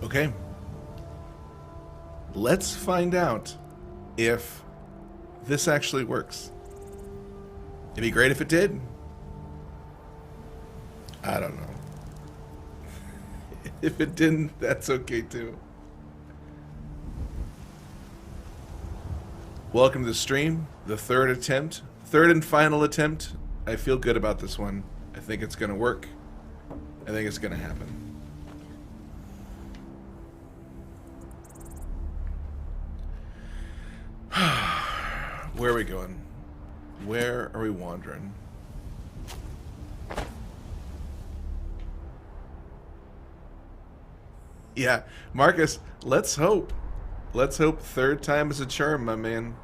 Okay. Let's find out if this actually works. It'd be great if it did. I don't know. If it didn't, that's okay too. Welcome to the stream. The third and final attempt. I feel good about this one. I think it's going to work. I think it's going to happen. Where are we going? Where are we wandering? Yeah, Marcus, let's hope. Let's hope third time is a charm, my man.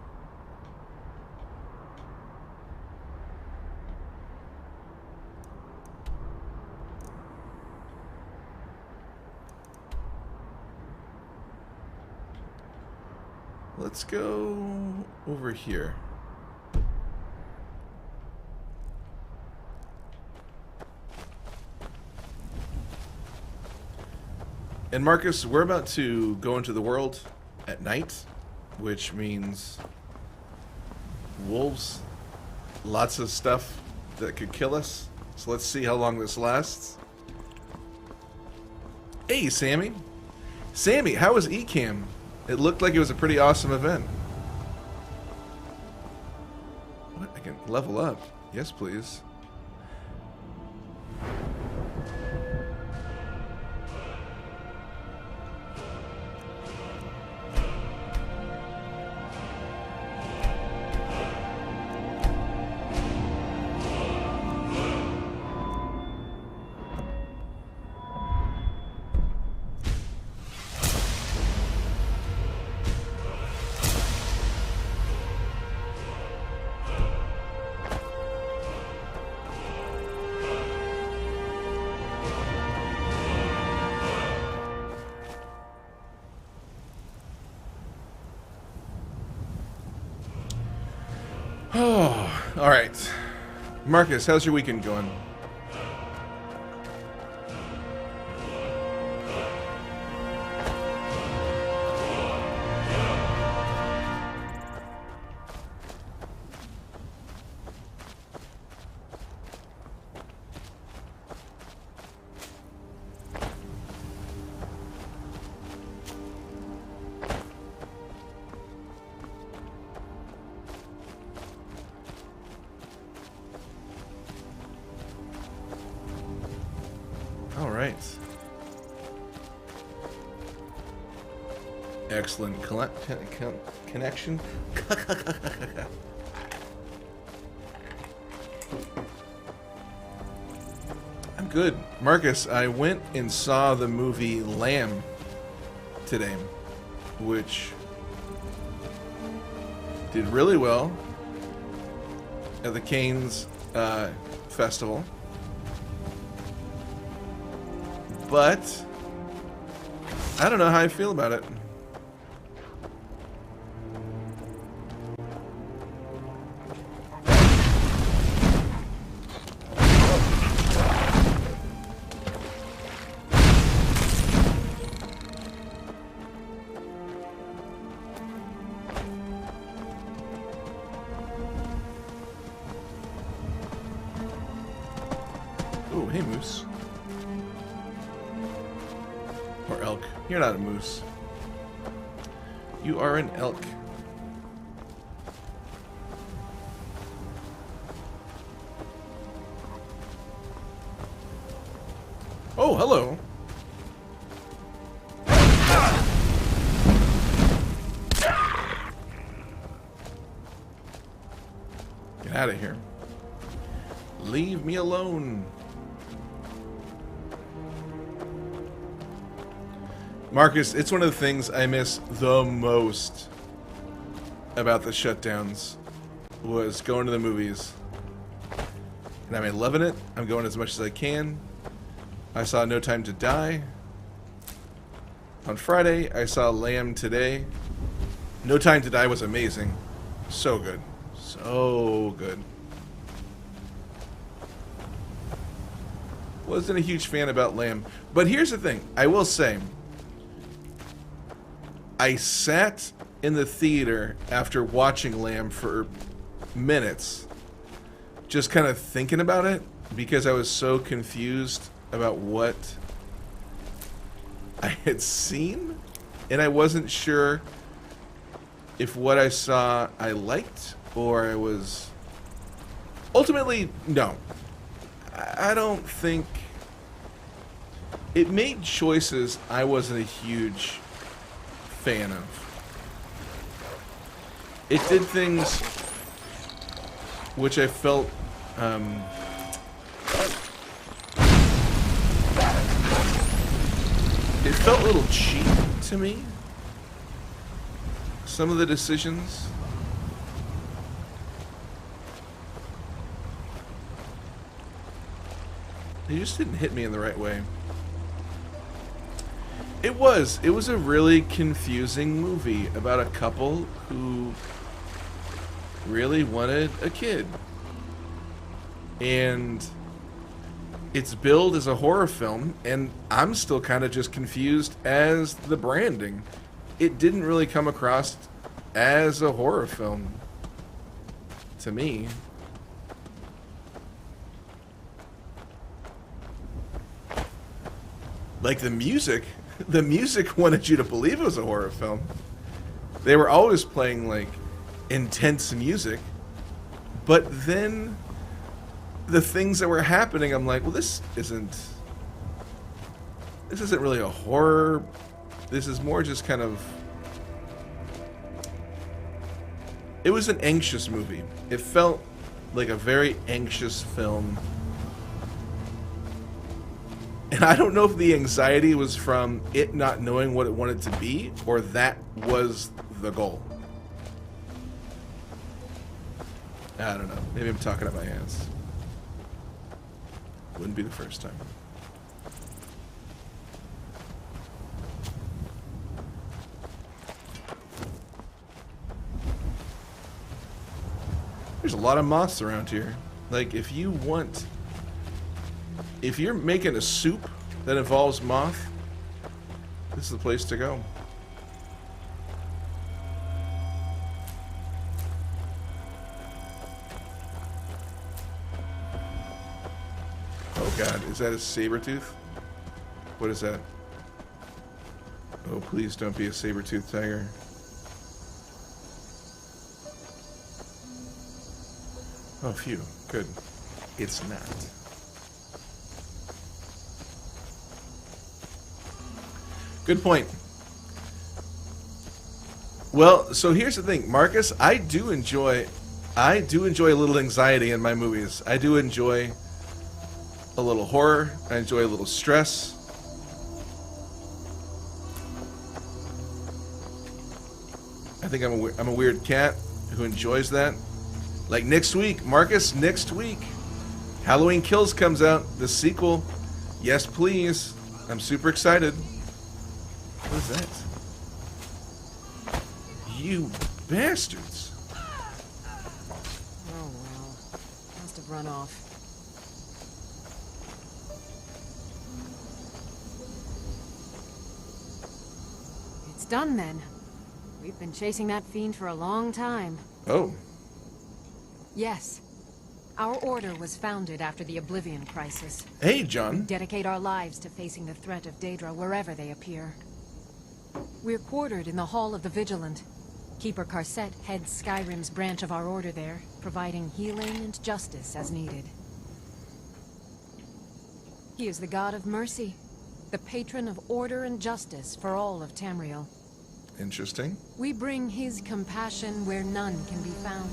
Let's go over here. And Marcus, we're about to go into the world at night, which means wolves, lots of stuff that could kill us. So let's see how long this lasts. Hey, Sammy. Sammy, how was ECAM? It looked like it was a pretty awesome event. What? I can level up. Yes, please. Oh, all right. Marcus, how's your weekend going? All right. Excellent connection. I'm good. Marcus, I went and saw the movie Lamb today, which did really well at the Cannes festival. But I don't know how I feel about it. Oh, hey, Moose. Or elk. You're not a moose. You are an elk. Oh, hello. Get out of here. Leave me alone. Marcus, it's one of the things I miss the most about the shutdowns was going to the movies. And I'm loving it. I'm going as much as I can. I saw No Time to Die on Friday. I saw Lamb today. No Time to Die was amazing. So good. So good. Wasn't a huge fan about Lamb. But here's the thing. I will say, I sat in the theater after watching Lamb for minutes, just kind of thinking about it, because I was so confused about what I had seen, and I wasn't sure if what I saw I liked or I was... Ultimately, no. I don't think... It made choices I wasn't a huge fan of. It did things which I felt it felt a little cheap to me. Some of the decisions. They just didn't hit me in the right way. It was a really confusing movie about a couple who really wanted a kid. And it's billed as a horror film, and I'm still kind of just confused as the branding. It didn't really come across as a horror film to me. Like the music wanted you to believe it was a horror film. They were always playing like intense music, but then the things that were happening, I'm like, well, this isn't really a horror. This is more just kind of... It was an anxious movie. It felt like a very anxious film. And I don't know if the anxiety was from it not knowing what it wanted to be, or that was the goal. I don't know. Maybe I'm talking out my ass. Wouldn't be the first time. There's a lot of moths around here. Like, if you're making a soup that involves moth, this is the place to go. Oh god, is that a saber-tooth? What is that? Oh, please don't be a saber-tooth tiger. Oh, phew. Good. It's not. Good point. Well, so here's the thing, Marcus. I do enjoy a little anxiety in my movies. I do enjoy a little horror. I enjoy a little stress. I think I'm a weird cat who enjoys that. Like next week, Marcus, next week, Halloween Kills comes out, the sequel. Yes, please. I'm super excited. What is that? You bastards. Oh, well. Must have run off. It's done then. We've been chasing that fiend for a long time. Oh. Yes. Our order was founded after the Oblivion Crisis. Hey, We John. dedicate our lives to facing the threat of Daedra wherever they appear. We're quartered in the Hall of the Vigilant. Keeper Karset heads Skyrim's branch of our order there, providing healing and justice as needed. He is the god of mercy, the patron of order and justice for all of Tamriel. Interesting. We bring his compassion where none can be found,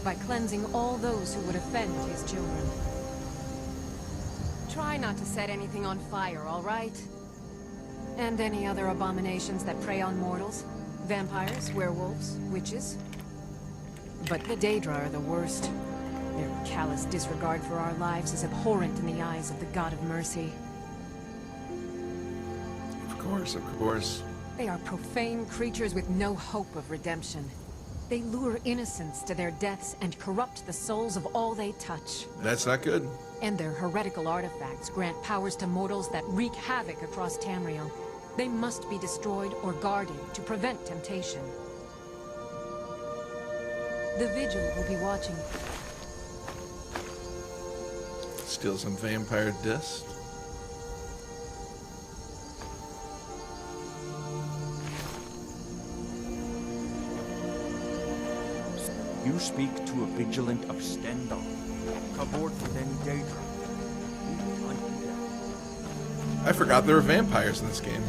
by cleansing all those who would offend his children. Try not to set anything on fire, all right? And any other abominations that prey on mortals. Vampires, werewolves, witches. But the Daedra are the worst. Their callous disregard for our lives is abhorrent in the eyes of the God of Mercy. Of course, of course. They are profane creatures with no hope of redemption. They lure innocents to their deaths and corrupt the souls of all they touch. That's not good. And their heretical artifacts grant powers to mortals that wreak havoc across Tamriel. They must be destroyed or guarded to prevent temptation. The Vigil will be watching. Steal some vampire dust. You speak to a vigilant of Stendal. Kabort then Daedra. I forgot there were vampires in this game.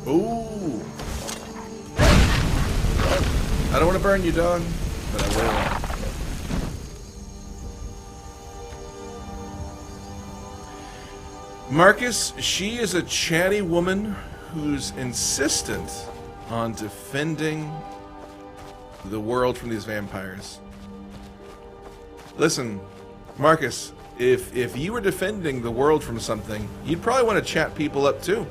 Ooh. I don't want to burn you, dog, but I will. Marcus, she is a chatty woman who's insistent on defending the world from these vampires. Listen, Marcus, if you were defending the world from something, you'd probably want to chat people up too.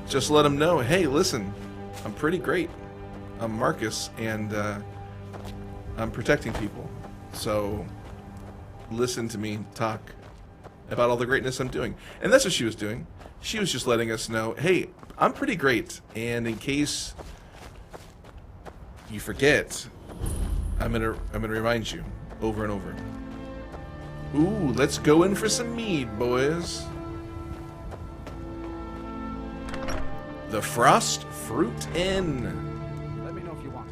Just let them know, hey, listen, I'm pretty great. I'm Marcus, and I'm protecting people. So listen to me talk about all the greatness I'm doing. And that's what she was doing. She was just letting us know, hey, I'm pretty great. And in case you forget, I'm gonna remind you over and over. Ooh, let's go in for some mead, boys. The Frost Fruit Inn. Let me know if you want.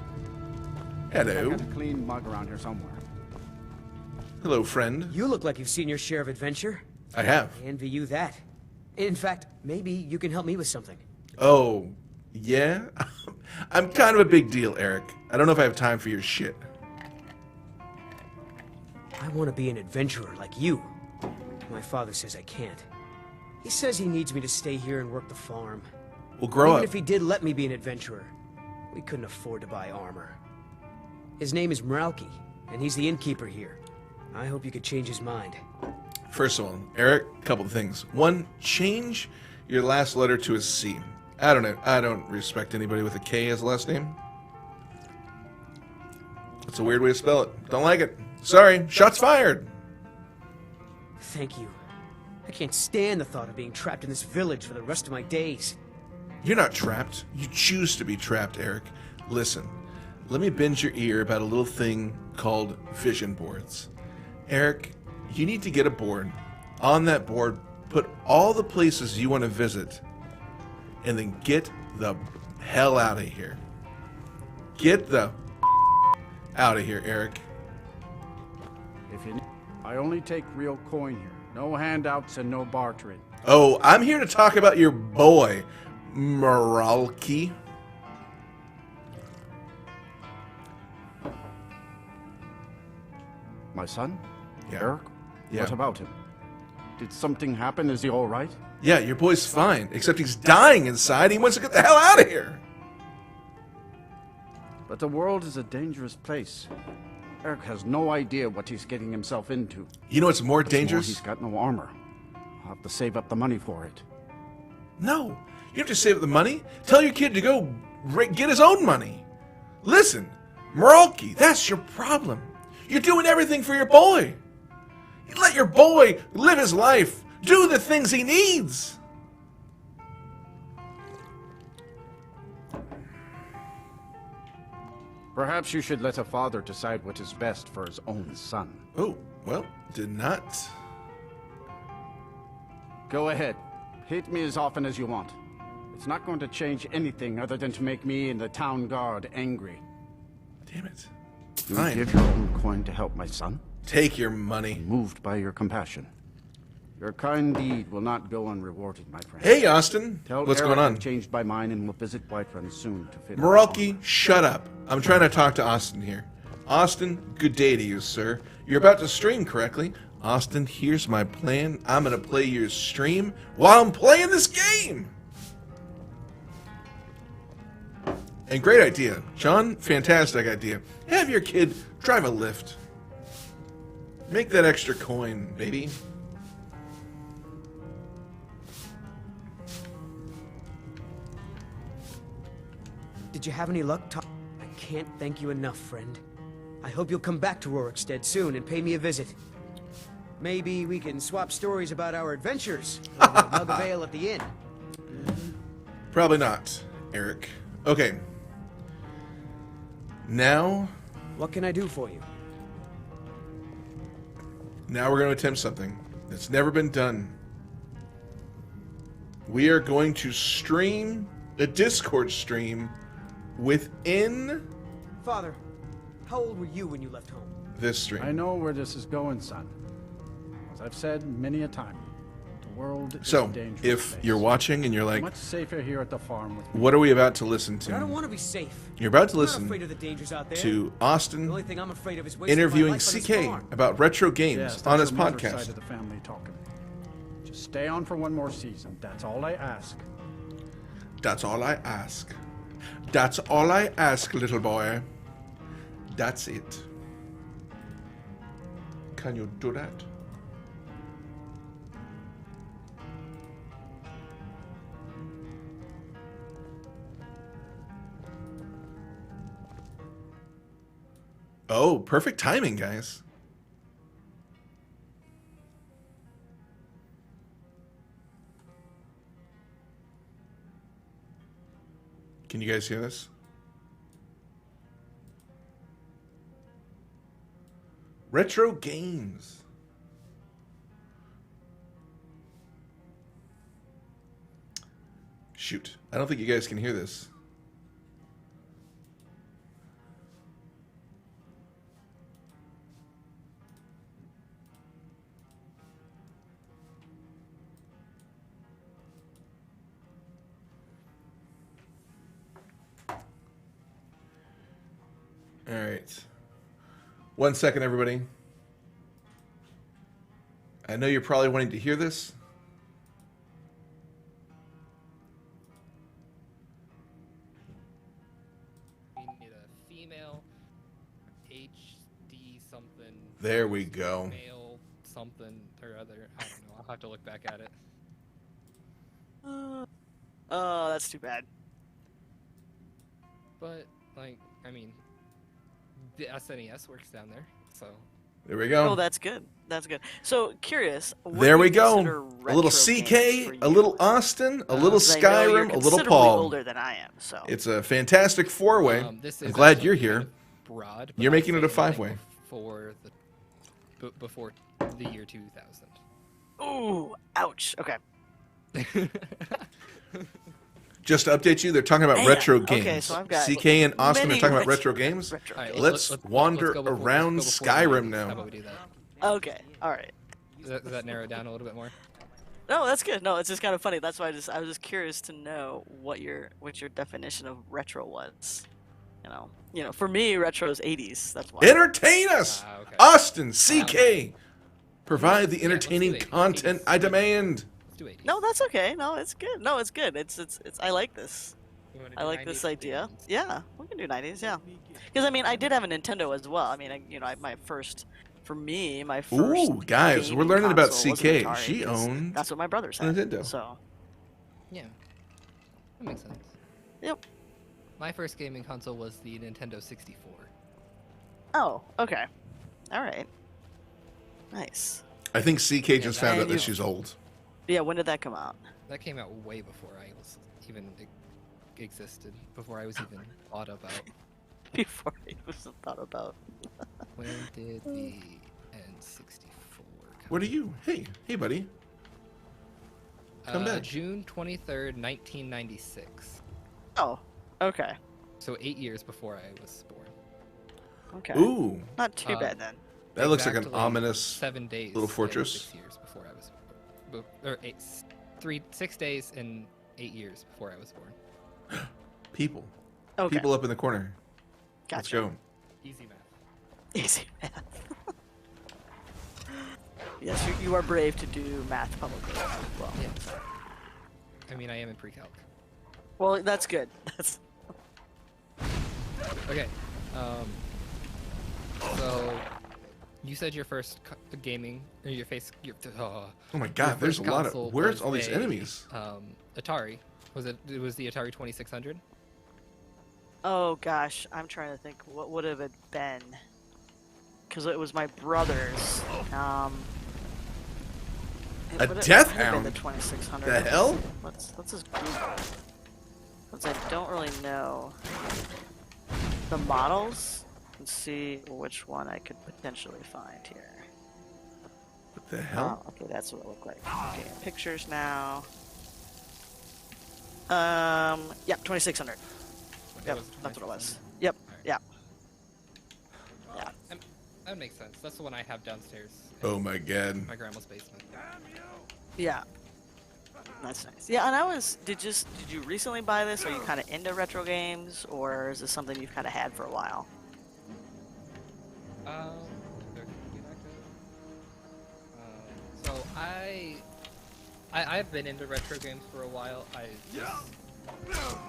Hello. I got a clean mug around here somewhere. Hello, friend. You look like you've seen your share of adventure. I have. I envy you that. In fact, maybe you can help me with something. Oh, yeah? I'm kind of a big deal, Eric. I don't know if I have time for your shit. I want to be an adventurer like you. My father says I can't. He says he needs me to stay here and work the farm. Well, grow Even up. if he did let me be an adventurer, we couldn't afford to buy armor. His name is Meralki, and he's the innkeeper here. I hope you could change his mind. First of all, Eric, a couple of things. One, change your last letter to a C. I don't know. I don't respect anybody with a K as a last name. It's a weird way to spell it. Don't like it. Sorry. Shots fired. Thank you. I can't stand the thought of being trapped in this village for the rest of my days. You're not trapped. You choose to be trapped, Eric. Listen, let me bend your ear about a little thing called vision boards. Eric, you need to get a board. On that board, put all the places you want to visit, and then get the hell out of here. Get the out of here, Eric. If you need, I only take real coin here. No handouts and no bartering. Oh, I'm here to talk about your boy, Meralki. My son? Yeah. Eric? Yeah. What about him? Did something happen? Is he all right? Yeah, your boy's fine, except he's dying inside. He wants to get the hell out of here. But the world is a dangerous place. Eric has no idea what he's getting himself into. You know what's more What's more, dangerous? he's got no armor. I'll have to save up the money for it. No, you have to save up the money. Tell your kid to go get his own money. Listen, Meralki, that's your problem. You're doing everything for your boy. You let your boy live his life. Do the things he needs. Perhaps you should let a father decide what is best for his own son. Oh, well, did not. Go ahead. Hit me as often as you want. It's not going to change anything other than to make me and the town guard angry. Damn it. You Fine. give your own coin to help my son? Take your money. Moved by your compassion. Your kind deed will not go unrewarded, my friend. Hey, Austin. Tell What's Eric going on? I've changed my mind and will visit Whiterun soon to fit. Meralki, shut up. I'm trying to talk to Austin here. Austin, good day to you, sir. You're about to stream correctly. Austin, here's my plan. I'm going to play your stream while I'm playing this game. And great idea. John, fantastic idea. Have your kid drive a lift. Make that extra coin, baby. Did you have any luck? I can't thank you enough, friend. I hope you'll come back to Rorikstead soon and pay me a visit. Maybe we can swap stories about our adventures over a mug of ale at the inn. Probably not, Eric. Okay. Now What can I do for you? we're going to attempt something that's never been done. We are going to stream a Discord stream within Father, how old were you when you left home? this stream. I know where this is going, son. As I've said many a time, the world is So, a dangerous if place. you're watching and you're like, Much safer here at the farm with me. what are we about to listen I don't to? want to be safe. You're about to I'm not afraid listen of the dangers out there. to The Austin only thing I'm afraid of is wasting interviewing my life on this CK farm. about retro games Yes, on that's his your mother's side podcast. of the family talking. Just stay on for one more season. That's all I ask. That's all I ask. That's all I ask, little boy. That's it. Can you do that? Oh, perfect timing, guys. Can you guys hear this? Retro games. Shoot. I don't think you guys can hear this. All right. 1 second, everybody. I know you're probably wanting to hear this. We need a female HD something. There we go. Male something or other. I don't know. I'll have to look back at it. Oh, that's too bad. But like, I mean, the SNES works down there, so. There we go. Oh, that's good. That's good. So, curious. what There do we you go. consider A little retro games CK, for a you? little Austin, a little 'Cause I know you're Skyrim, a little considerably Paul. older than I am, so. It's a fantastic four-way. This I'm is glad actually you're kind here. of Broad, but You're I'd making it a say anything five-way. Before the year 2000. Ooh, ouch. Okay. Just to update you, they're talking about Man, retro okay, games. so I've got CK and Austin are many talking about retro games. retro All right, games. Let's wander go before- around let's go before Skyrim the now. How about we do that? Okay. All right. Does that narrow it down a little bit more? No, that's good. No, it's just kind of funny. That's why I was just curious to know what your definition of retro was. You know, for me, retro is 80s. That's why. Entertain us! Okay. Austin, CK! Provide the Yeah, let's do entertaining 80s. content I demand. Let's do 80s. No, that's okay. No, it's good. No, it's good. It's I like this. You wanna I do like 90s this or idea. 80s? Yeah, we can do 90s. Yeah, because I mean, I did have a Nintendo as well. I mean, my first Ooh, guys, we're gaming learning about console was an CK. Atari, She 'cause owned That's what my brothers had. Nintendo. So. Yeah, that makes sense. Yep. My first gaming console was the Nintendo 64. Oh, okay. All right. Nice. I think CK just Yeah, found out and that you- she's old. Yeah. When did that come out? That came out way before I was even existed. Before I was even thought about. Before I was thought about. When did the N64 come What are you? Hey, buddy. Come back. June 23rd, 1996. Oh. Okay. So 8 years before I was born. Okay. Ooh, Not too Uh, bad then. that looks like an Exactly ominous. 7 days. little and fortress. 6 years before I was, or 6 days and 8 years before I was born. People. Okay. People up in the corner. Gotcha. Let's go. Easy math. Easy math. Yes, you are brave to do math publicly as well. Yeah. I mean, I am in pre-calc. Well, that's good. That's Okay. So you said your first gaming or your Oh my your god, there's a first lot console of. Where's was all these a, enemies? Atari. It was the Atari 2600? Oh gosh, I'm trying to think. What would have it been? Because it was my brother's. A it would've- death it would've been hound? The 2600. The hell? Let's just Google. Since I don't really know the models, and see which one I could potentially find here. What the hell? Oh, okay, that's what it looked like. Okay, pictures now. Yeah, 2600. Yep, was that's what it was. 2600? Yep, Alright. yeah. That makes sense. That's the one I have downstairs. Oh my god. My grandma's basement. Yeah. That's nice. Yeah, and I was. Did you recently buy this? Are you kind of into retro games, or is this something you've kind of had for a while? So I've been into retro games for a while. I just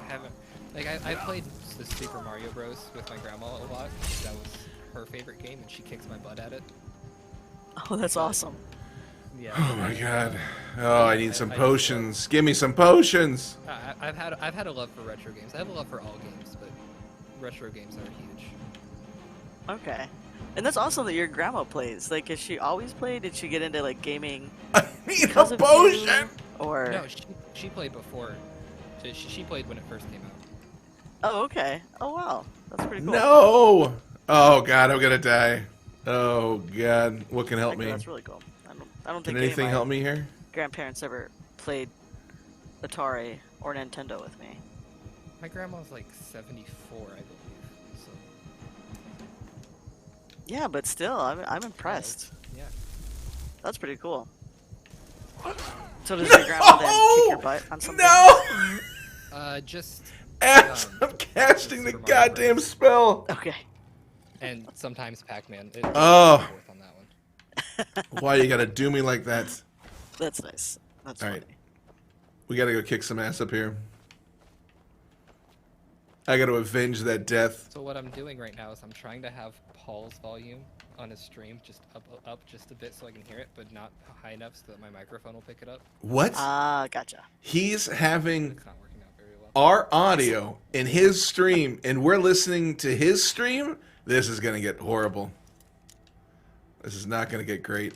haven't. Like I played the Super Mario Bros. With my grandma a lot. That was her favorite game, and she kicks my butt at it. Oh, that's awesome. Yeah. Oh my god. Oh, I need some I- potions. Give me some potions. I've had a love for retro games. I have a love for all games, but retro games are huge. Okay. And that's awesome that your grandma plays. Like, has she always played? Did she get into like gaming I need a because of you? potion. Or No, she played before. She played when it first came out. oh, okay. Oh wow, that's pretty cool. No. Oh god, I'm gonna die. Oh god, what can help Okay, me? that's really cool. I don't Can think any of anything my help me here? grandparents ever played Atari or Nintendo with me. My grandma's like 74, I believe. So Yeah, but still, I'm impressed. yeah. That's pretty cool. So does your grandma then kick your butt on something? No! Just Ass, I'm casting the Super Mario goddamn Bros. spell. Okay. and sometimes Pac-Man. Oh. Forth on that one. Why you gotta do me like that? That's nice. That's All funny. right. We gotta go kick some ass up here. I gotta avenge that death. So what I'm doing right now is I'm trying to have Paul's volume on his stream just up just a bit so I can hear it, but not high enough so that my microphone will pick it up. What? Ah, gotcha. He's having It's not working out very well. our audio in his stream, and we're listening to his stream. This is gonna get horrible. This is not gonna get great.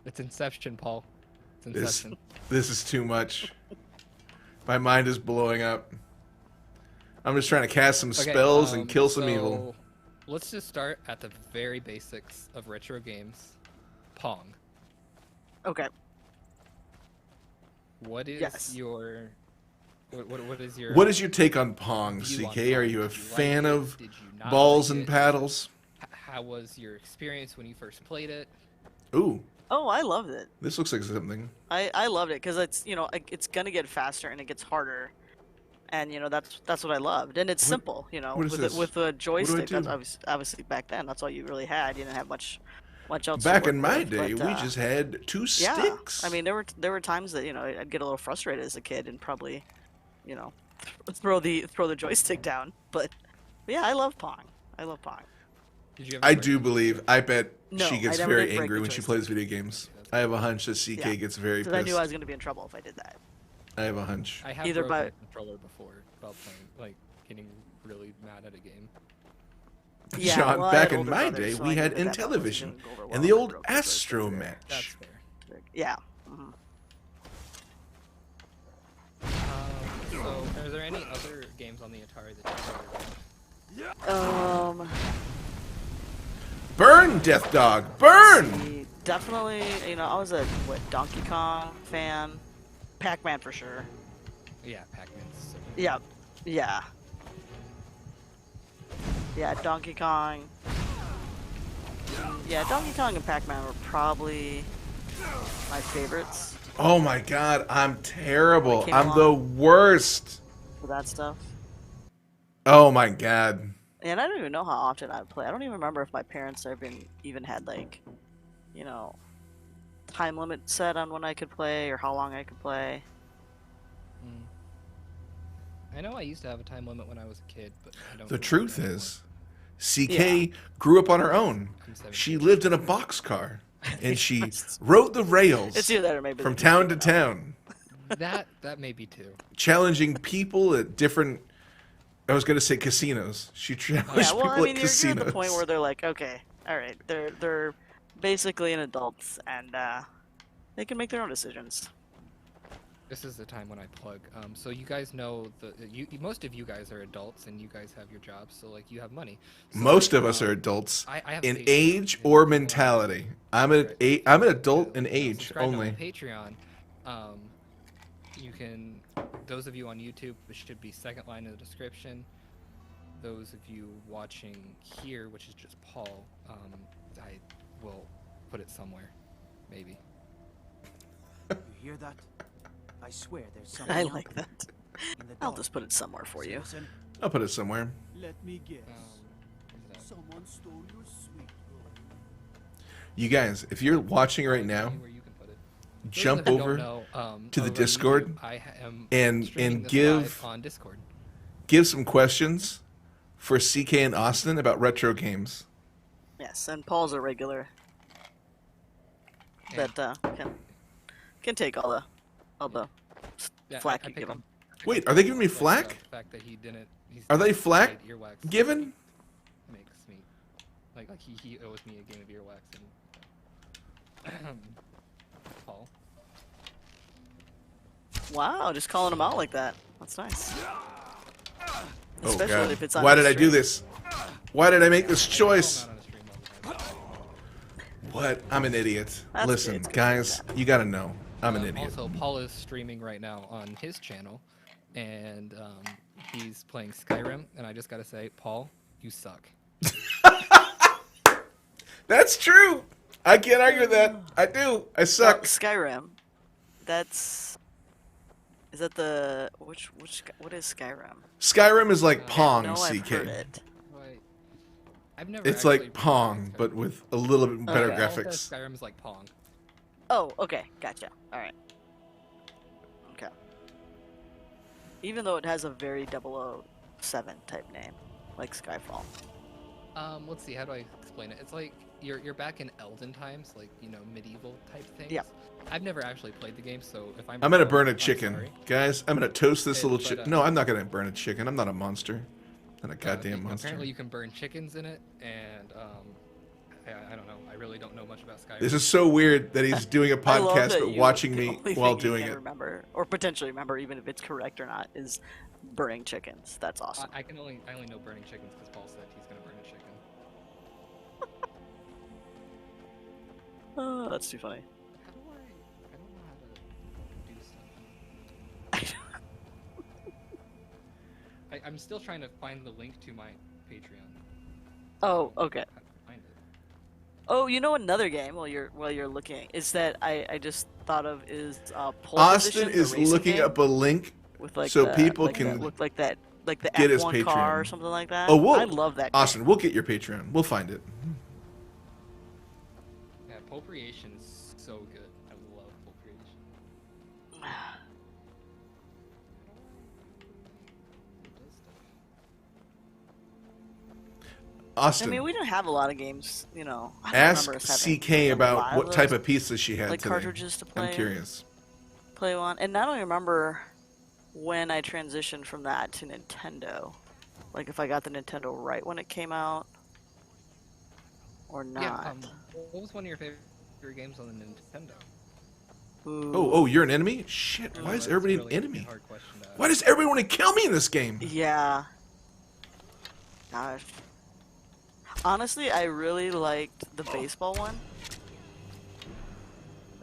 It's Inception, Paul. It's This, Inception. this is too much. My mind is blowing up. I'm just trying to cast some Okay, spells and kill some evil. so let's just start at the very basics of retro games. Pong. Okay. What is Yes. your what is your What is your take on Pong, view on CK? Are Pong? you a Did like fan it? of Did you not balls like and it? paddles? How was your experience when you first played it? Ooh, Oh, I loved it. this looks like something. I loved it because it's it's gonna get faster and it gets harder, and that's what I loved. And it's simple, what is with this? with a joystick. do? That's obviously back then. That's all you really had. You didn't have much else. Back to in work my with, day, but, we just had two yeah. sticks. I mean, there were times that I'd get a little frustrated as a kid and probably throw the joystick down. But yeah, I love Pong. I love Pong. Did you ever I break do it? believe. I bet No, she I gets never very did break angry the when she joystick. plays video games. I have a hunch that CK Yeah, gets very Because I knew I was pissed. gonna be in trouble if I did that. I have a hunch. I have Either broken by- a controller before while playing, like getting really mad at a game. Yeah, John, well, I back had in older my brothers, day, so we I knew had that that wasn't Intellivision gonna go over well and the if I old broke the joystick. Astro That's match. fair. Yeah. Mhm. So, are there any other games on the Atari that you played? Burn, Death Dog, burn! See, definitely, I was a Donkey Kong fan, Pac-Man for sure. Yeah, Pac-Man's. Yeah, yeah, yeah. Donkey Kong. Yeah, Donkey Kong and Pac-Man were probably my favorites Oh my god, I'm terrible. Came I'm along. the worst. for that stuff. Oh my god. And I don't even know how often I would play. I don't even remember if my parents even had like, time limit set on when I could play or how long I could play. I know I used to have a time limit when I was a kid, but I don't. The remember truth anymore. is, CK grew up on her own. I'm 17. She lived in a boxcar, and she rode the rails It's either that or maybe from the town to computer now. town, that may be too. challenging people at different I was gonna say casinos. She challenges Yeah, well, people I mean, at you're casinos. at the point where they're like, okay, all right, they're basically an adults, and they can make their own decisions. This is the time when I plug. So you guys know most of you guys are adults and you guys have your jobs, so like you have money. So, Most like, of us are adults I have in Patreon, age and or if you wanna mentality. I'm an adult in age subscribe to my only. Patreon. You can. Those of you on YouTube, it should be second line in the description. Those of you watching here, which is just Paul, I will put it somewhere, maybe. You hear that? I swear there's something I out like there that. in the I'll dark. just put it somewhere for you. Citizen, I'll put it somewhere. let me guess. Where's that? Someone stole your sweet boy. You guys, if you're watching right now, Anywhere you can put it. Those jump that don't over, know, to the over on Discord YouTube, I am and streaming this give- live on Discord. give some questions for CK and Austin about retro games. Yes, and Paul's a regular that can take all the Yeah, flack I you pick give him. Wait, are they giving me Like, flack? The fact that he didn't. He's Are they not flack played Earwax given? makes me like he owes me a game of Earwax and Paul. Wow, just calling him out like that. That's nice. Oh Especially god. if it's on Why his did I do stream. this? Why did I make this choice? I'm not on a stream all the time. What? I'm an idiot. That's Listen, good, it's good. guys, you gotta know. I'm an idiot. Also, Paul is streaming right now on his channel, and he's playing Skyrim. And I just gotta say, Paul, you suck. That's true. I can't argue that. I do. I Now, suck. Skyrim. Is that the what is Skyrim? Skyrim is like Pong, No, I've CK. heard it. Right. I've never. It's actually like played Pong, Skyrim. but with a little bit better Okay. Paul says graphics. Skyrim is like Pong. Oh, okay, gotcha. All right. Okay. Even though it has a very 007 type name, like Skyfall. Let's see. How do I explain it? It's like you're back in Elden times, like medieval type things. Yeah. I've never actually played the game, so if I'm I'm gonna wrong, burn a I'm chicken. sorry. Guys, I'm gonna toast this Hey, little but, chicken. No, I'm not gonna burn a chicken. I'm not a monster. Not a goddamn monster. Apparently, you can burn chickens in it, and I don't know. I really don't know much about Skyrim. This is so weird that he's doing a I love podcast that but you- watching the me only while thing you doing can it. remember, or potentially remember, even if it's correct or not, is burning chickens. That's awesome. I only know burning chickens because Paul said he's gonna burn a chicken. Oh, that's too funny. How do I don't know how to do stuff. I'm still trying to find the link to my Patreon. Oh, okay. How to find it. Oh, you know another game while you're looking is that I just thought of is Pole Austin Position, the is racing looking game up a link with like so the- people like can that, look like that like the get his F1 car or Patreon. something like that. Oh, we'll, I love that. Austin, game. we'll get your Patreon. We'll find it. Yeah, Appropriation is so good. I love Appropriation. It does stuff. I Austin, mean, we didn't have a lot of games, I don't ask remember us having CK a about lot what of type those, of pizza she had like today. cartridges to play. I'm curious. Play on, and I don't remember when I transitioned from that to Nintendo. Like if I got the Nintendo right when it came out, or not. Yeah. What was one of your favorite games on the Nintendo? Ooh. Oh, you're an enemy? Shit, why is That's everybody really an enemy? hard question to ask. Why does everyone want to kill me in this game? Yeah. Gosh. Honestly, I really liked the baseball one.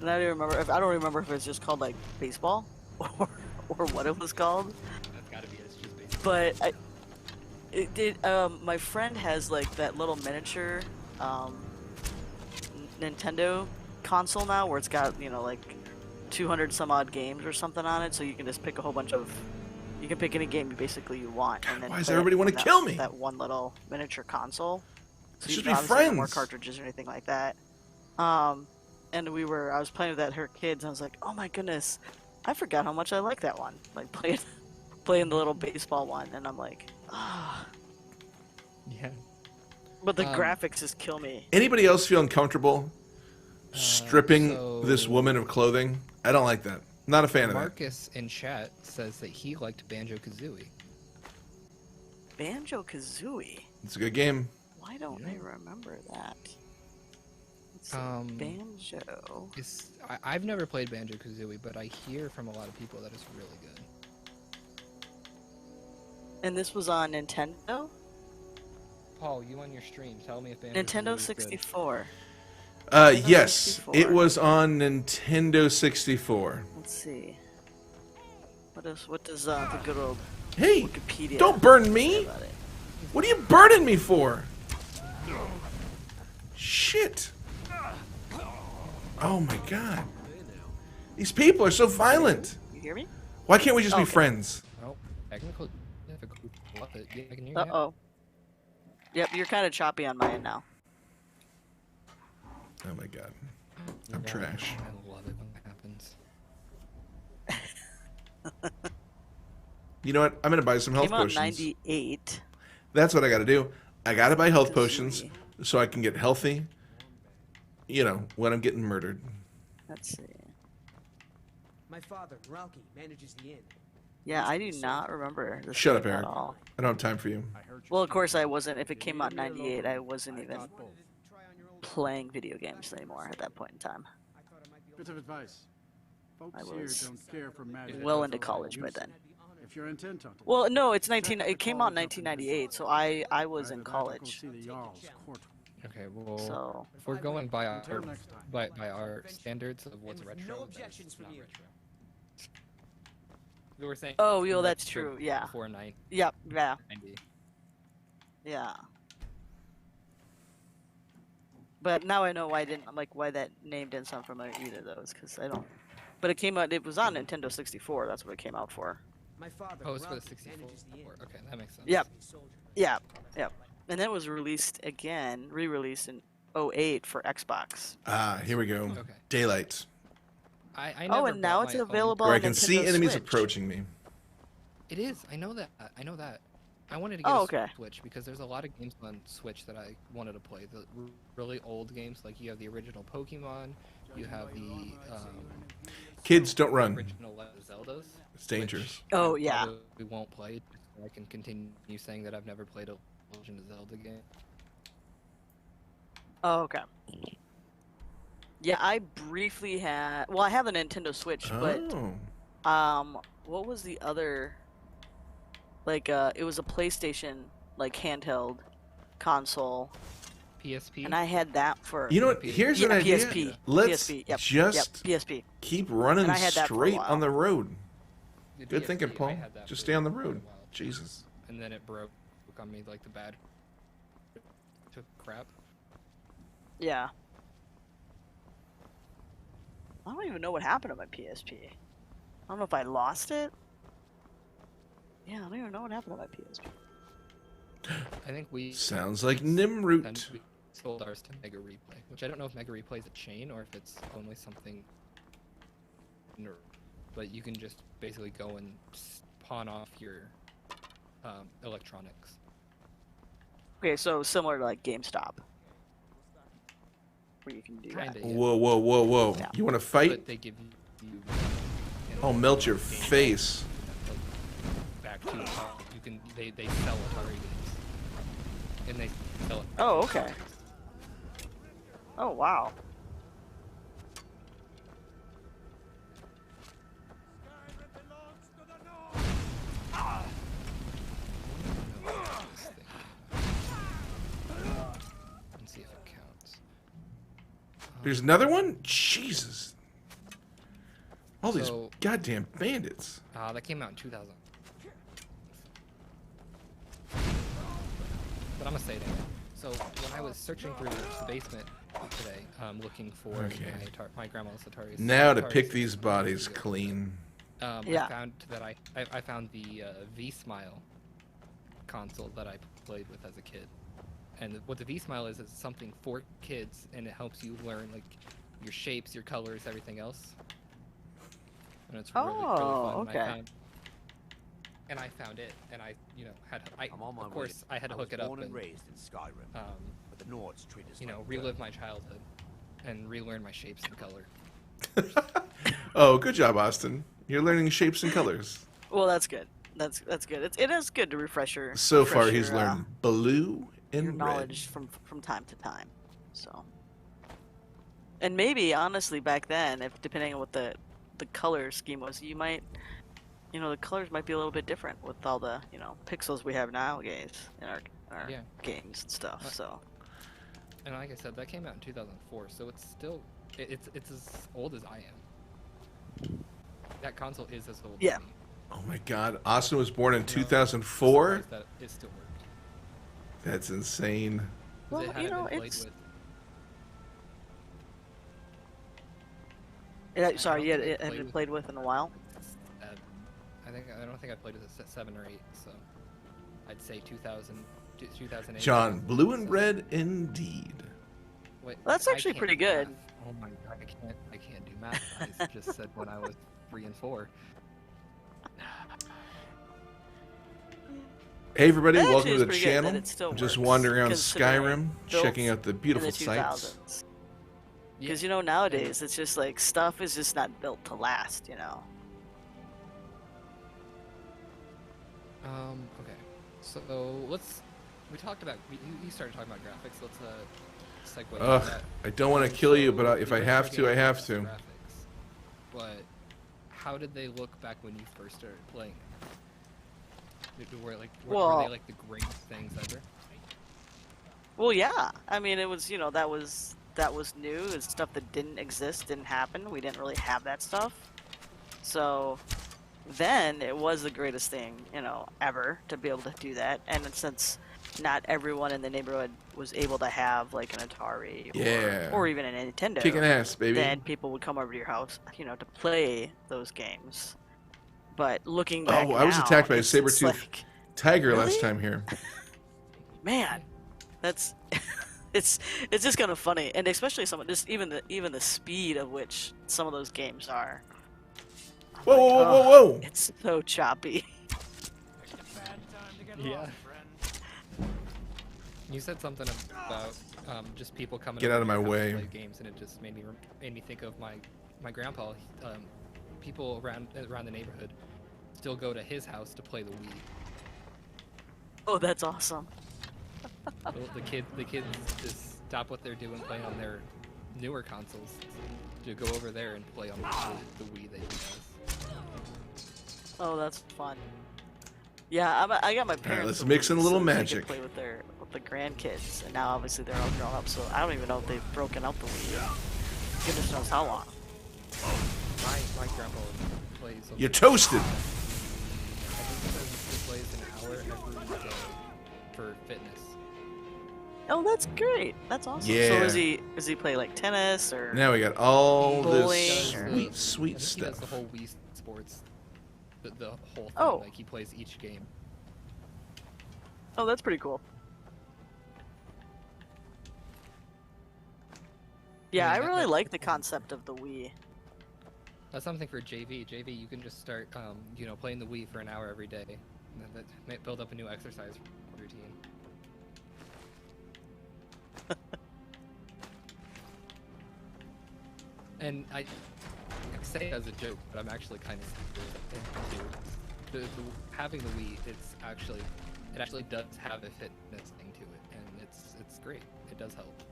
And I don't remember if it's just called like baseball or what it was called. That's gotta be it. It's just basically. But my friend has like that little miniature Nintendo console now where it's got, like 200 some odd games or something on it, so you can just pick a whole bunch of you can pick any game basically you want and then Why does play it everybody wanna in that- kill me? That one little miniature console. So Let's you just be obviously no more friends. cartridges or anything like that. And I was playing with her kids and I was like, "Oh my goodness. I forgot how much I like that one." Like playing the little baseball one, and I'm like, "Ah." Yeah. But the Um, graphics just kill me. Anybody else feeling comfortable stripping so- this woman of clothing? I don't like that. Not a fan of that. Marcus in chat says that he liked Banjo Kazooie. Banjo-Kazooie. It's a good game. Why don't I remember that? Let's see. Um, Banjo. I've never played Banjo-Kazooie, but I hear from a lot of people that it's really good. And this was on Nintendo? Paul, you on your stream, tell me if Nintendo Banjo-Kazooie is good. 64. Yes, 64. it was on Nintendo 64. Let's see. What does the good old Hey, Wikipedia don't burn say me! about it? What are you burning me for? Shit. Oh my god. These people are so violent. You hear me? Why can't we just be Okay. friends? Oh, technical difficulty. Love it. Yeah, I can hear you now. Uh-oh. Yep, you're kind of choppy on my end now. Oh my god. I'm Yeah, trash. I love it when that happens. You know what? I'm gonna buy some health Came out in potions. 98. That's what I gotta do. I gotta buy health Kazooie. potions so I can get healthy. You know, when I'm getting murdered. Let's see. My father, Ralki, manages the inn. Yeah, I do not remember this Shut up, game at Eric. all. I don't have time for you. Well, of course I wasn't. If it came out in 98, I wasn't even playing video games anymore at that point in time. Bit of advice. Folks I here was don't care for magic. well into college by then. If you're intent on it. Well, no, it's 19. It came out in 1998, so I was in either that or go college. see the Jarl's court. Okay, well, So if we're going by our Until next time. by our standards of what's And with retro, no then objections it's from not you. retro. We were saying. Oh, yo, that's retro true, yeah. Before yep, yeah, 90. yeah. But now I know why I didn't like why that name didn't sound familiar either, though, is because I don't. But it came out. It was on Nintendo 64. That's what it came out for. My father, Oh, it's for the Ralki, 64. manages the inn. Okay, that makes sense. Yep. Soldier. Yeah, yep. And then it was released again, re-released in 08 for Xbox. Ah, here we go. Okay. Daylight. I Oh, never and now bought it's my own- available Where I on can see Nintendo enemies Switch. approaching me. It is. I know that. I know that. I wanted to get Oh, a okay. Switch because there's a lot of games on Switch that I wanted to play. The really old games, like you have the original Pokemon, you have the Kids, don't run. original Zeldas. It's dangerous. Oh, I yeah. probably won't play. So I can continue saying that I've never played a Legend of Zelda game. Oh, okay. Yeah, I briefly had. Well, I have a Nintendo Switch, but Oh. what was the other? Like, it was a PlayStation like handheld console, PSP. and I had that for. You know what? Here's yeah, an idea. PSP. Let's PSP. Yep. just Yep. PSP. keep running And I had that for a straight on while. the road. The Good PSP, thinking, I Paul. had that Just for stay on the a road. while, too. Jesus. And then it broke on me like the bad. Took crap. Yeah. I don't even know what happened to my PSP. I don't know if I lost it. Yeah, I don't even know what happened to my PSP. I think we Sounds like then Nimroot. we sold ours to Mega Replay, which I don't know if Mega Replay is a chain or if it's only something. But you can just basically go and pawn off your electronics. Okay, so similar to like GameStop, where you can do that. Kinda, yeah. Whoa, whoa, whoa, whoa. Yeah. You want to fight? But they give you I'll melt your face. back to you can they sell Atari games, and they sell it. Oh, okay. Oh, wow. Let's see if it counts. There's another one? Jesus. All these So- goddamn bandits. That came out in 2000. But I'm gonna say it anyway. So when I was searching through the basement today, looking for Okay. my grandma's Atari. Now to Atari pick 2600 these bodies years ago, clean. Yeah. I found that I found the V-Smile console that I played with as a kid. And what the V-Smile is something for kids, and it helps you learn like your shapes, your colors, everything else. And it's really, really Oh, fun. okay. And I found it, and I, had I'm on my of course way. I had to was hook it up born and and, raised in Skyrim, but the Nords treat us like relive dirt. my childhood and relearn my shapes and color. Oh, good job, Austin. You're learning shapes and colors. Well, that's good. That's good. It is good to refresh your. So far, refresh he's your, learned blue your and red. knowledge from time to time. So. And maybe honestly back then, if depending on what the color scheme was, you might, the colors might be a little bit different with all the pixels we have nowadays in our Yeah. games and stuff. So. And like I said, that came out in 2004, so it's still it's as old as I am. That console is as old Yeah. as me. Oh my God, Austin was born in I'm 2004. surprised that it still worked. That's insane. 'Cause Well, it hadn't been played it's. with. Sorry, don't yeah, think I it hadn't played been with- played with in a while. I don't think I played it at 7 or 8, so I'd say 2008. John, blue and So- red indeed. Wait, Well, that's I actually can't pretty do good. math. Oh my God, I can't do math. I just said when I was 3 and 4. Hey everybody, That welcome actually to is the pretty good that channel. it still I'm just works, wandering around considering Skyrim, built checking out the in beautiful the sights. 2000s. Because nowadays it's just like stuff is just not built to last. Okay. So we talked about, you started talking about graphics. Let's segue into Ugh, that. I don't want to kill you, but if we I were have talking to, I about have to. graphics, but how did they look back when you first started playing? Were they like the greatest things ever? Well, yeah. I mean, it was that was new. It's stuff that didn't exist, didn't happen. We didn't really have that stuff. So then it was the greatest thing ever to be able to do that. And since not everyone in the neighborhood was able to have like an Atari Yeah. or even a Nintendo, Kicking ass, baby. then people would come over to your house, to play those games. But looking back, Oh, I was now, attacked by a it's saber-toothed like, tiger Really? last time here. man, that's it's just kind of funny, and especially just even the speed of which some of those games are. I'm Whoa, like, whoa, whoa, "Oh, whoa, whoa! It's so choppy. Yeah. You said something about just people coming. Get over out of to your my house to way. play games, and it just made me think of my grandpa. People around the neighborhood still go to his house to play the Wii. Oh, that's awesome. The kids just stop what they're doing, playing on their newer consoles, to go over there and play on the Wii that he has. Oh, that's fun. Yeah, I got my parents. let's the mix in a Wii little so they could magic. Play with the grandkids, and now obviously they're all grown up. So I don't even know if they've broken out the Wii. Goodness knows how long. My grandpa plays. You're toasted. I think he plays an hour every day for fitness. Oh, that's great. That's awesome. Yeah. So does he play like tennis or? Now we got all Bowling this or- sweet, I sweet think he does stuff. the whole Wii Sports, the whole thing. Oh. Like he plays each game. Oh, that's pretty cool. Yeah, I I mean, really that- like the concept of the Wii. That's something for JV. JV, you can just start, playing the Wii for an hour every day. And that might build up a new exercise routine. And I say it as a joke, but I'm actually kind of serious. Having the Wii, it actually does have a fitness thing to it, and it's great. It does help.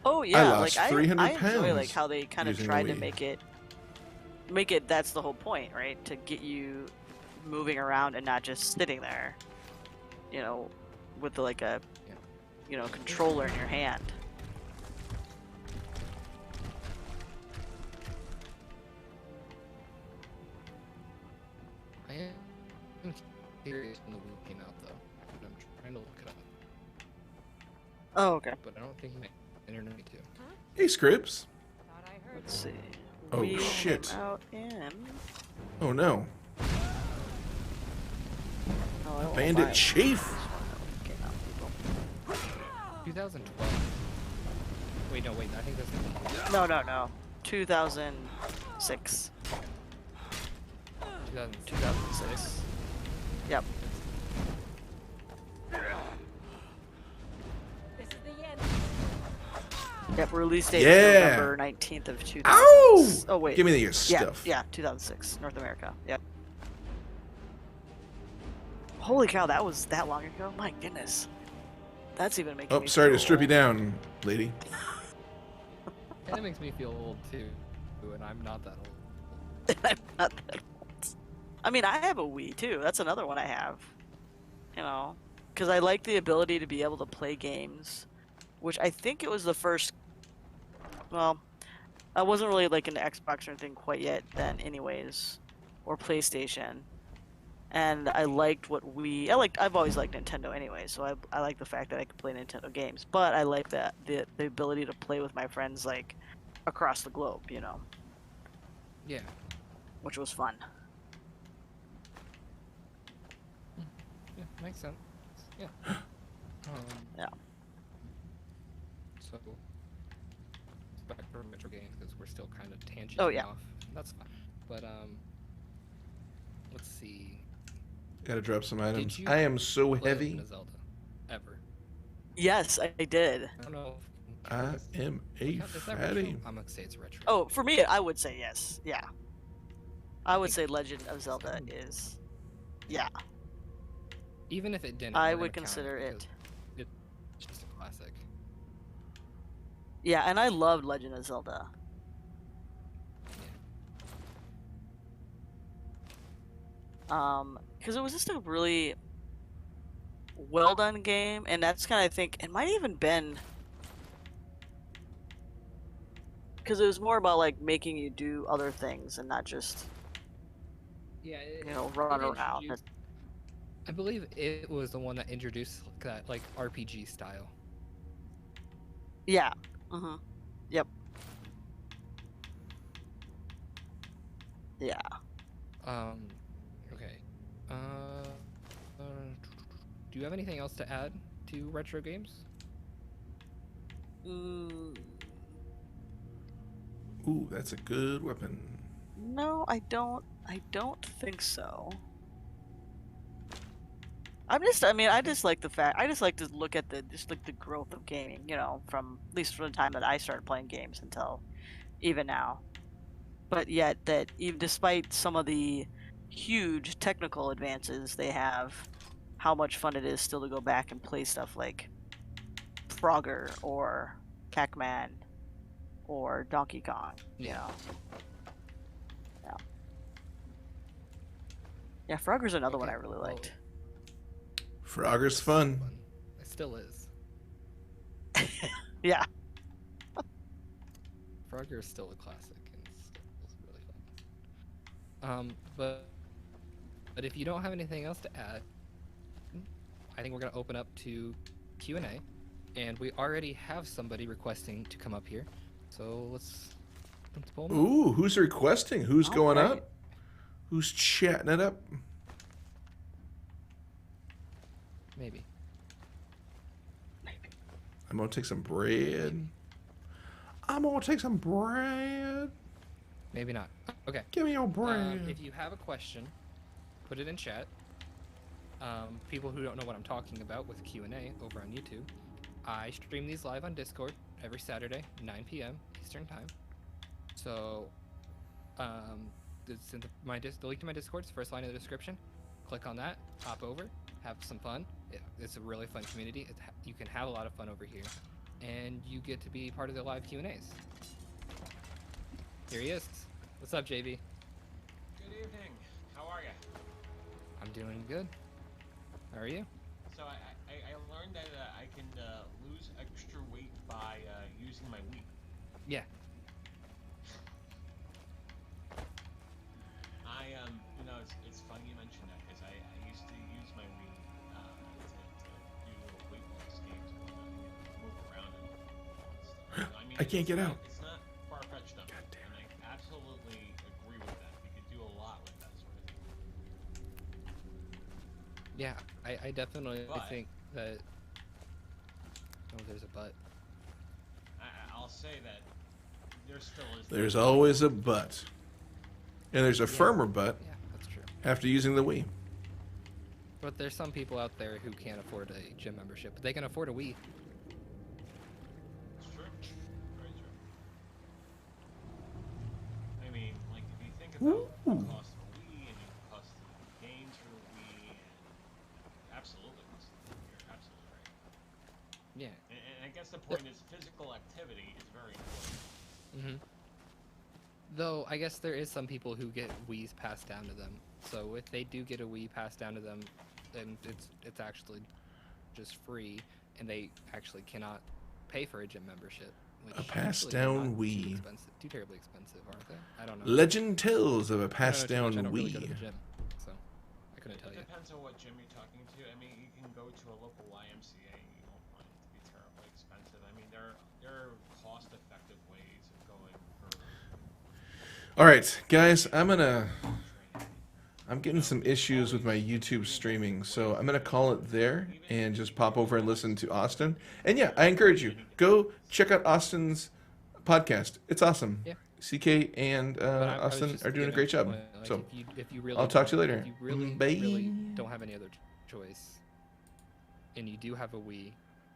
Oh yeah, lost like 300 I enjoy like pounds how they kind of using the tried to Wii. make it. That's the whole point, right? To get you moving around and not just sitting there, with like a, controller in your hand. I am curious when the Wii came out, though. But I'm trying to look it up. Oh, okay. But I don't think my internet me to. Hey, Scripps. Let's see. Oh, Wii came shit. Out in. Oh no. Oh, I don't know Bandit why. Chief. Came out, people. 2012. Wait, no, wait. I think that's No. 2006. 2006. Yep. Yep, release date Yeah. November 19th of 2006. Ow! Oh wait. Give me your Yeah, stuff. yeah, 2006, North America. Yep. Holy cow, that was that long ago? My goodness. That's even making me Oh, sorry to feel strip you old. down, lady. And it makes me feel old too, and I'm not that old. I'm not that old. I mean, I have a Wii too. That's another one I have. You know, because I like the ability to be able to play games, which I think it was the first. Well, I wasn't really like an Xbox or anything quite yet then, anyways, or PlayStation. And I liked I've always liked Nintendo anyway, so I like the fact that I could play Nintendo games. But I like that the ability to play with my friends like across the globe, you know, Yeah. which was fun. Yeah, makes sense. Yeah. Yeah. So, back to retro games because we're still kind of tangenting Oh, yeah. off. That's fine. But let's see. Gotta drop some items. you I am so Play heavy. Legend of Zelda, ever? Yes, I did. I don't know. I am a Is that fatty. retro? I'm gonna say it's retro. Oh, for me, I would say yes. Yeah. I would think say Legend of Zelda is. Yeah. Even if it didn't, I we're would gonna count consider it. because It's just a classic. Yeah, and I loved Legend of Zelda. Because it was just a really well done game, and that's kind of, I think, it might even been because it was more about like making you do other things and not just Yeah. run around. I believe it was the one that introduced that like RPG style. Yeah. Mm-hmm. Yep. Yeah. Okay. Do you have anything else to add to retro games? Mm, Ooh, that's a good weapon. no, I don't. I don't think so. I just like the fact. I just like to look at the growth of gaming. You know, from at least from the time that I started playing games until even now. But yet, that even despite some of the huge technical advances they have, how much fun it is still to go back and play stuff like Frogger or Pac-Man or Donkey Kong. You know. Yeah. Yeah, Frogger's another one I really liked. Frogger's fun. It still is. Yeah. Frogger is still a classic and it's really fun. But if you don't have anything else to add, I think we're gonna open up to Q&A, and we already have somebody requesting to come up here, so let's pull them up. Ooh, who's requesting? Who's going Alright. up? Who's chatting it up? Maybe. I'm gonna take some bread. I'm gonna take some bread. Maybe not. Okay. Give me your bread. If you have a question, put it in chat. People who don't know what I'm talking about with Q&A over on YouTube, I stream these live on Discord every Saturday, 9 p.m. Eastern Time. So, the link to my Discord is the first line in the description. Click on that, hop over, have some fun. It's a really fun community. You can have a lot of fun over here, and you get to be part of the live Q&As. Here he is. What's up, JB? Good evening. How are you? I'm doing good. How are you? So I learned that I can lose extra weight by using my Wii. Yeah. It's funny you mentioned that because I used to use my Wii to do weight loss games and move around and stuff. I mean, I can't get out. It's not far-fetched enough. God damn and I absolutely agree with that. You could do a lot with that sort of thing. Yeah, I definitely But- think that. Oh, there's a but. I'll say that there still is. There's always a but. And there's a firmer but Yeah, that's true. after using the Wii. But there's some people out there who can't afford a gym membership, but they can afford a Wii. It's true. Very true. I mean, like, if you think about the cost of a Wii and the cost of the games for the Wii and Yeah. And I guess the point is physical activity is very important. Though I guess there is some people who get Wii's passed down to them. So if they do get a Wii passed down to them, then it's actually just free, and they actually cannot pay for a gym membership. Which A passed actually are down not Wii. Too terribly expensive, aren't they? I don't know. Legend tells of a passed I down don't really go to Wii. the gym, so I couldn't tell you. It depends on what gym you're talking to. I mean, you can go to a local YMCA. You won't find it to be terribly expensive. I mean, there are cost-effective ways of going for. All right, guys, I'm getting some issues with my YouTube streaming, so I'm gonna call it there and just pop over and listen to Austin. And yeah, I encourage you, go check out Austin's podcast. It's awesome. Yeah. CK and But I was Austin just are doing a getting great to job. the point, like, So if you really I'll talk to you don't- later. If you really, Bye. really don't have any other choice, and you do have a Wii,